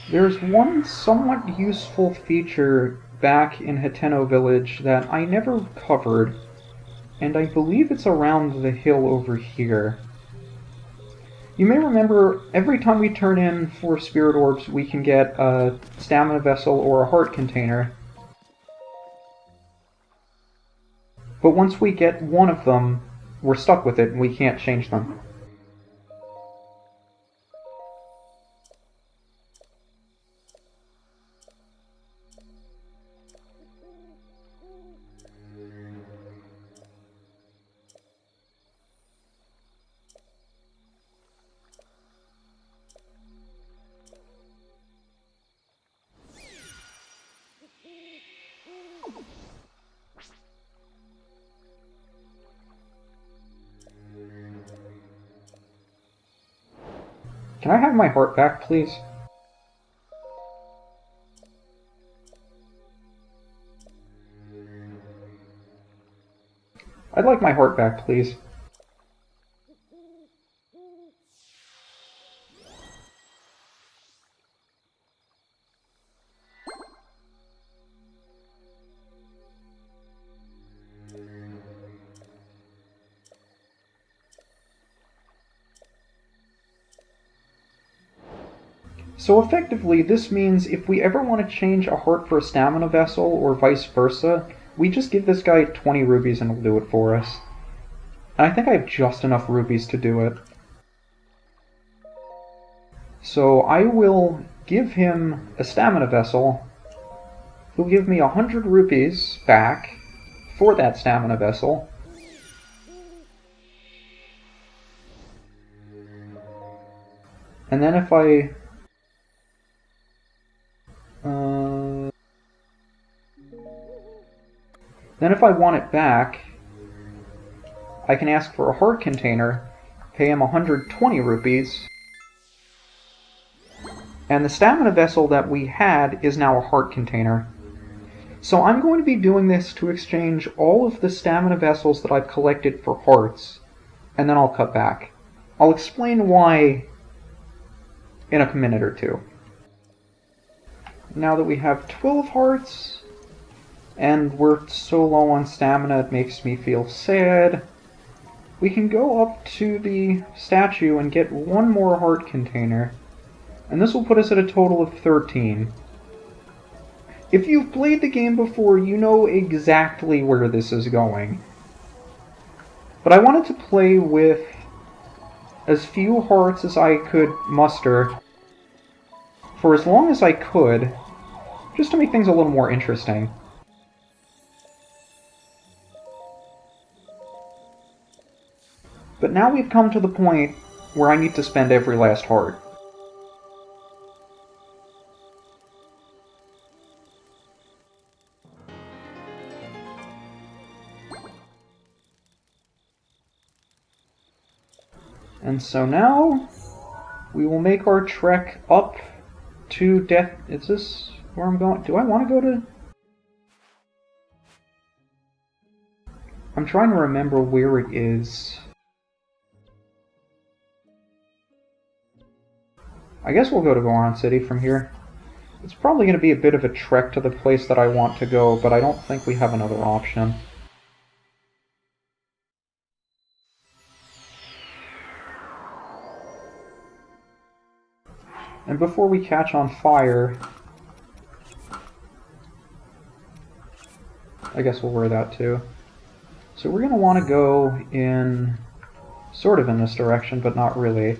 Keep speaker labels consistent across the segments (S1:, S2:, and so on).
S1: There's one somewhat useful feature back in Hateno Village that I never covered, and I believe it's around the hill over here. You may remember every time we turn in 4 Spirit Orbs, we can get a Stamina Vessel or a Heart Container. But once we get one of them, we're stuck with it and we can't change them. Can I have my heart back, please? I'd like my heart back, please. So effectively, this means if we ever want to change a heart for a stamina vessel, or vice versa, we just give this guy 20 rupees and he'll do it for us. And I think I have just enough rupees to do it. So I will give him a stamina vessel. He'll give me 100 rupees back for that stamina vessel. And then if I... Then if I want it back, I can ask for a heart container, pay him 120 rupees, and the stamina vessel that we had is now a heart container. So I'm going to be doing this to exchange all of the stamina vessels that I've collected for hearts, and then I'll cut back. I'll explain why in a minute or two. Now that we have 12 hearts, and we're so low on stamina it makes me feel sad, we can go up to the statue and get one more heart container, and this will put us at a total of 13. If you've played the game before, you know exactly where this is going. But I wanted to play with as few hearts as I could muster for as long as I could, just to make things a little more interesting. But now we've come to the point where I need to spend every last heart. And so now, we will make our trek up to Death... Is this where I'm going? Do I want to go to... I'm trying to remember where it is. I guess we'll go to Goron City from here. It's probably going to be a bit of a trek to the place that I want to go, but I don't think we have another option. And before we catch on fire, I guess we'll wear that too. So we're going to want to go in sort of in this direction, but not really.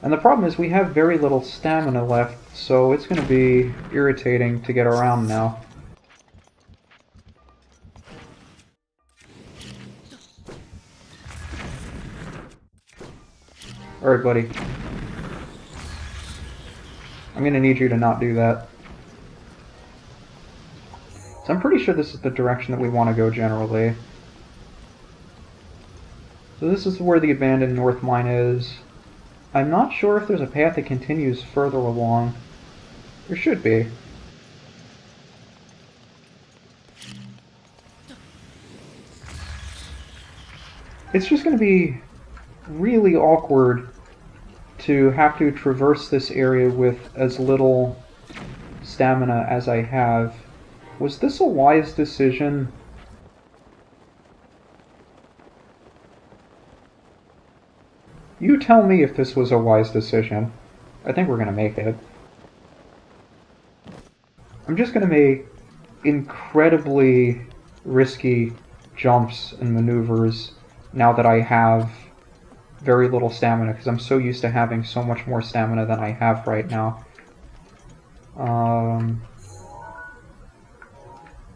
S1: And the problem is we have very little stamina left, so it's going to be irritating to get around now. Alright, buddy. I'm going to need you to not do that. So I'm pretty sure this is the direction that we want to go generally. So this is where the abandoned North Mine is. I'm not sure if there's a path that continues further along. There should be. It's just going to be really awkward to have to traverse this area with as little stamina as I have. Was this a wise decision? You tell me if this was a wise decision. I think we're gonna make it. I'm just gonna make incredibly risky jumps and maneuvers now that I have very little stamina, because I'm so used to having so much more stamina than I have right now.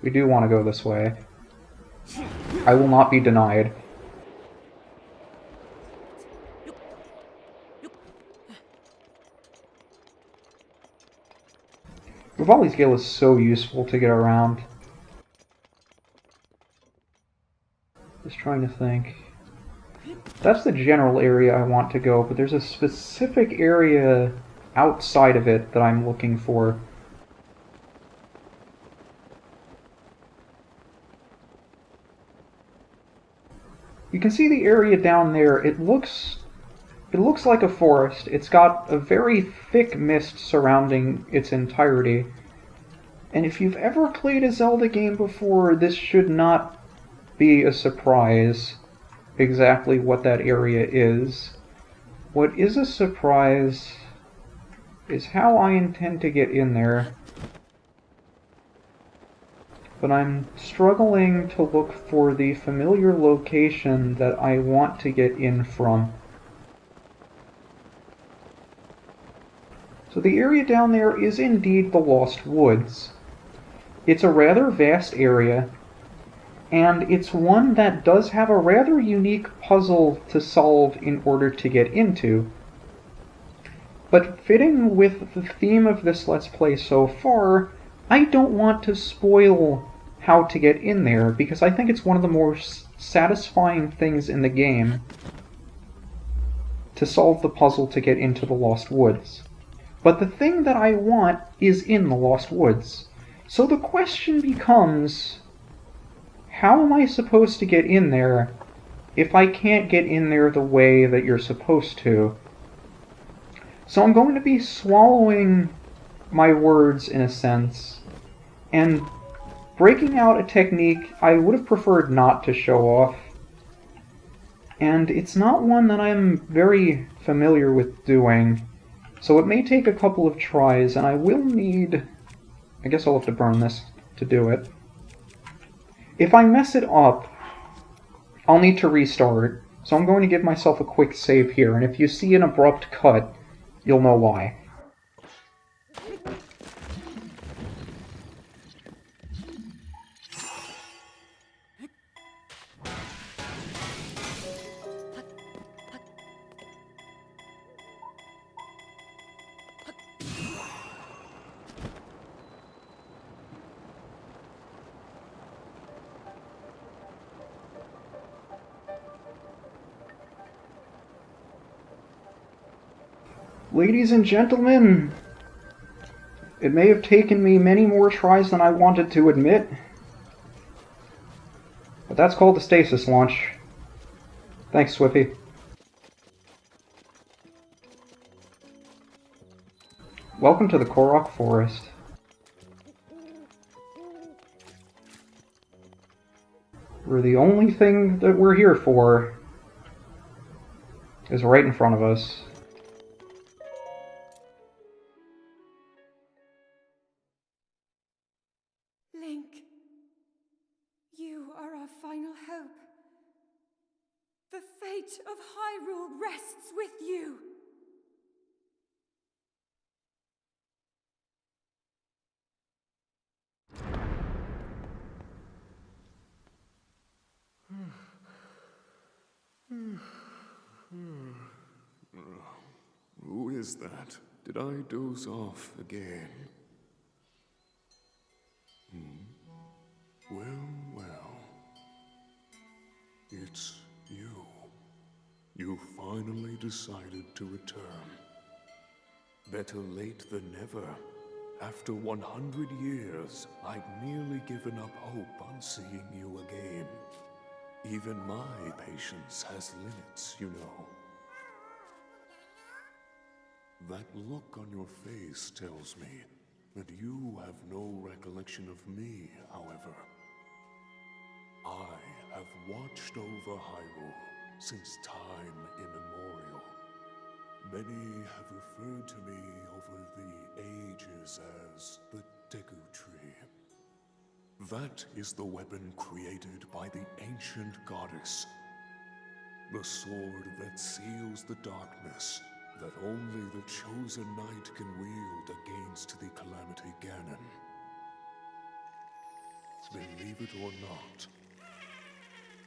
S1: We do want to go this way. I will not be denied. Rivali's Gale is so useful to get around. Just trying to think. That's the general area I want to go, but there's a specific area outside of it that I'm looking for. You can see the area down there. It looks like a forest. It's got a very thick mist surrounding its entirety. And if you've ever played a Zelda game before, this should not be a surprise exactly what that area is. What is a surprise is how I intend to get in there. But I'm struggling to look for the familiar location that I want to get in from. So the area down there is indeed the Lost Woods. It's a rather vast area, and it's one that does have a rather unique puzzle to solve in order to get into. But fitting with the theme of this Let's Play so far, I don't want to spoil how to get in there, because I think it's one of the more satisfying things in the game to solve the puzzle to get into the Lost Woods. But the thing that I want is in the Lost Woods. So the question becomes, how am I supposed to get in there if I can't get in there the way that you're supposed to? So I'm going to be swallowing my words in a sense, and breaking out a technique I would have preferred not to show off. And it's not one that I'm very familiar with doing, so it may take a couple of tries, and I will need... I guess I'll have to burn this to do it. If I mess it up, I'll need to restart, so I'm going to give myself a quick save here, and if you see an abrupt cut, you'll know why. Ladies and gentlemen, it may have taken me many more tries than I wanted to admit, but that's called the stasis launch. Thanks, Swippy. Welcome to the Korok Forest. Where the only thing that we're here for is right in front of us.
S2: Link, you are our final hope. The fate of Hyrule rests with you.
S3: Who is that? Did I doze off again? Well. It's you. You finally decided to return. Better late than never. After 100 years, I'd nearly given up hope on seeing you again. Even my patience has limits, you know. That look on your face tells me that you have no recollection of me, however. I have watched over Hyrule since time immemorial. Many have referred to me over the ages as the Deku Tree. That is the weapon created by the ancient goddess. The sword that seals the darkness that only the chosen knight can wield against the Calamity Ganon. Believe it or not,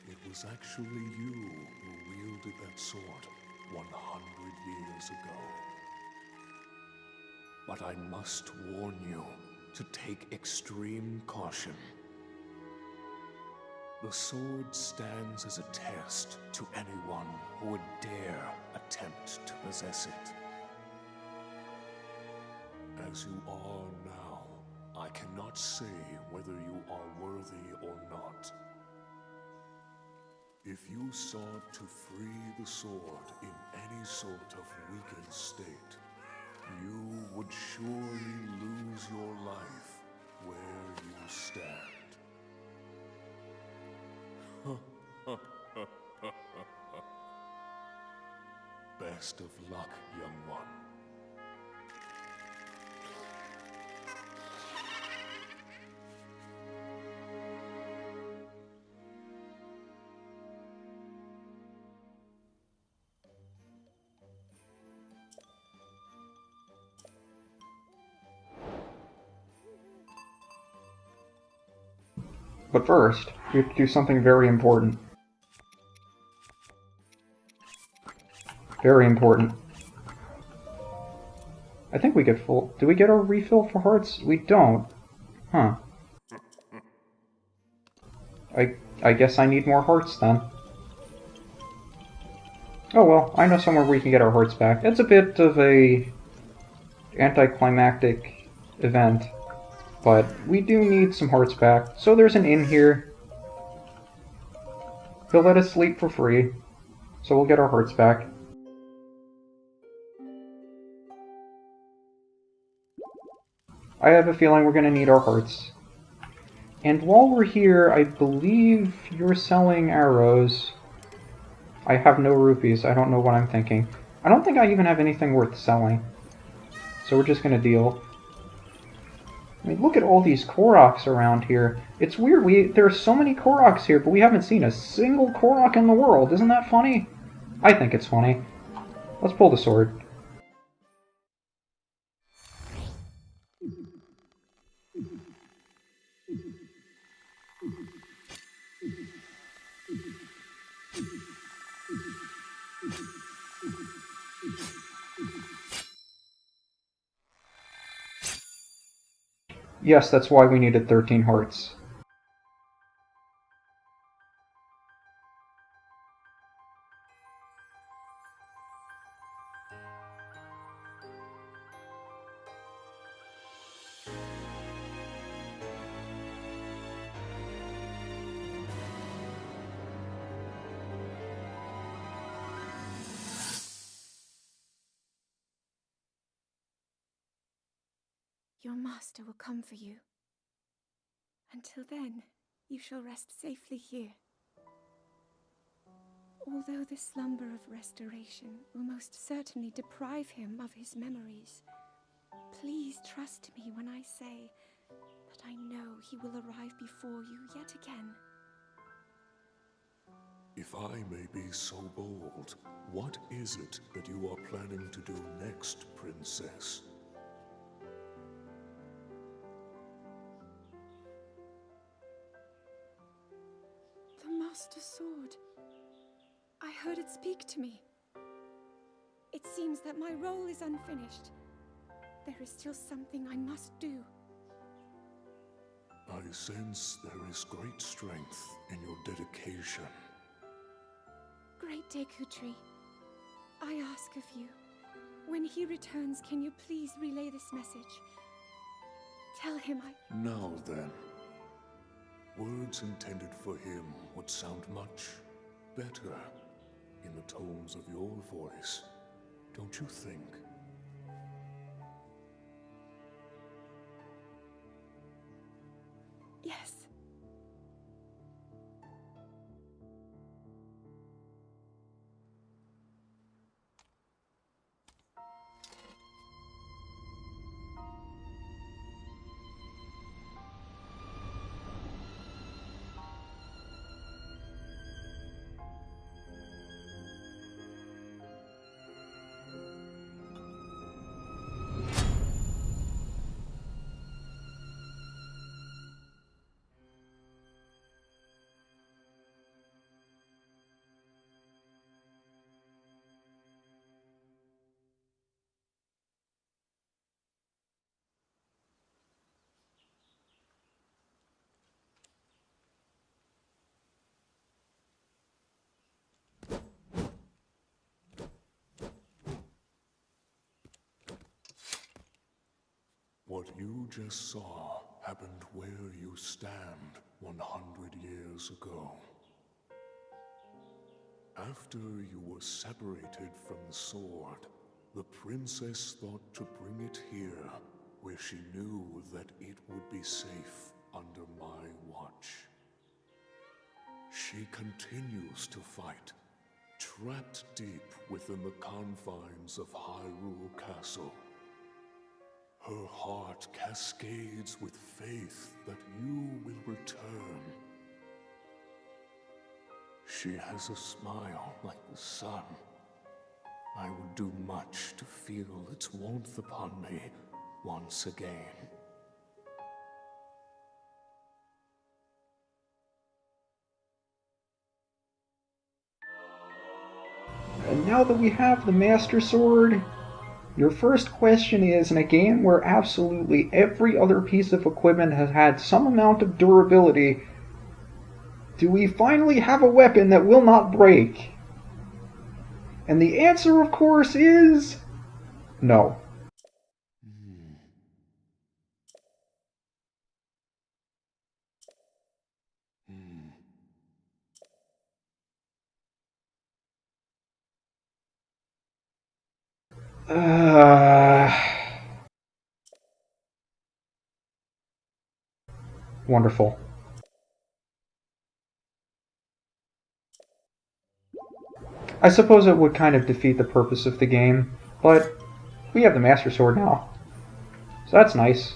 S3: it was actually you who wielded that sword 100 years ago. But I must warn you to take extreme caution. The sword stands as a test to anyone who would dare attempt to possess it. As you are now, I cannot say whether you are worthy or not. If you sought to free the sword in any sort of weakened state, you would surely lose your life where you stand. Best of luck, young one.
S1: But first, we have to do something very important. Very important. I think we get full... Do we get a refill for hearts? We don't. Huh. I guess I need more hearts then. Oh well, I know somewhere we can get our hearts back. It's a bit of a anticlimactic event, but we do need some hearts back. So there's an inn here. He'll let us sleep for free, so we'll get our hearts back. I have a feeling we're going to need our hearts. And while we're here, I believe you're selling arrows. I have no rupees. I don't know what I'm thinking. I don't think I even have anything worth selling. So we're just going to deal. I mean, look at all these Koroks around here. It's weird. There are so many Koroks here, but we haven't seen a single Korok in the world. Isn't that funny? I think it's funny. Let's pull the sword. Yes, that's why we needed 13 hearts.
S2: Your master will come for you. Until then, you shall rest safely here. Although the slumber of restoration will most certainly deprive him of his memories, please trust me when I say that I know he will arrive before you yet again.
S3: If I may be so bold, what is it that you are planning to do next, Princess?
S2: The Master Sword. I heard it speak to me. It seems that my role is unfinished. There is still something I must do.
S3: I sense there is great strength in your dedication.
S2: Great Deku Tree, I ask of you, when he returns, can you please relay this message? Tell him
S3: Now then, words intended for him would sound much better in the tones of your voice, don't you think?
S2: Yes.
S3: What you just saw happened where you stand 100 years ago. After you were separated from the sword, the princess thought to bring it here, where she knew that it would be safe under my watch. She continues to fight, trapped deep within the confines of Hyrule Castle. Her heart cascades with faith that you will return. She has a smile like the sun. I would do much to feel its warmth upon me once again.
S1: And now that we have the Master Sword, your first question is, in a game where absolutely every other piece of equipment has had some amount of durability, do we finally have a weapon that will not break? And the answer, of course, is no. Wonderful. I suppose it would kind of defeat the purpose of the game, but we have the Master Sword now. So that's nice.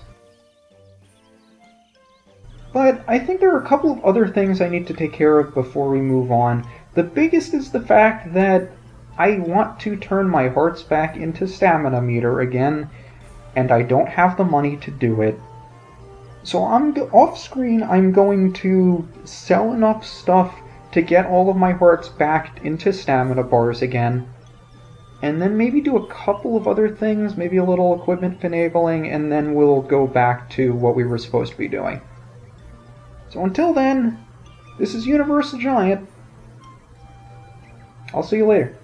S1: But I think there are a couple of other things I need to take care of before we move on. The biggest is the fact that I want to turn my hearts back into stamina meter again, and I don't have the money to do it. So off screen, I'm going to sell enough stuff to get all of my hearts back into stamina bars again, and then maybe do a couple of other things, maybe a little equipment finagling, and then we'll go back to what we were supposed to be doing. So until then, this is UniversalGiant. I'll see you later.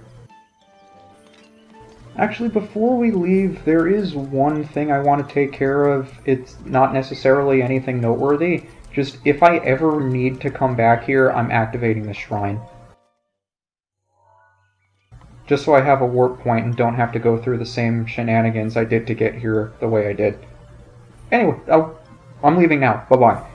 S1: Actually, before we leave, there is one thing I want to take care of. It's not necessarily anything noteworthy. Just if I ever need to come back here, I'm activating the shrine. Just so I have a warp point and don't have to go through the same shenanigans I did to get here the way I did. Anyway, I'm leaving now. Bye-bye.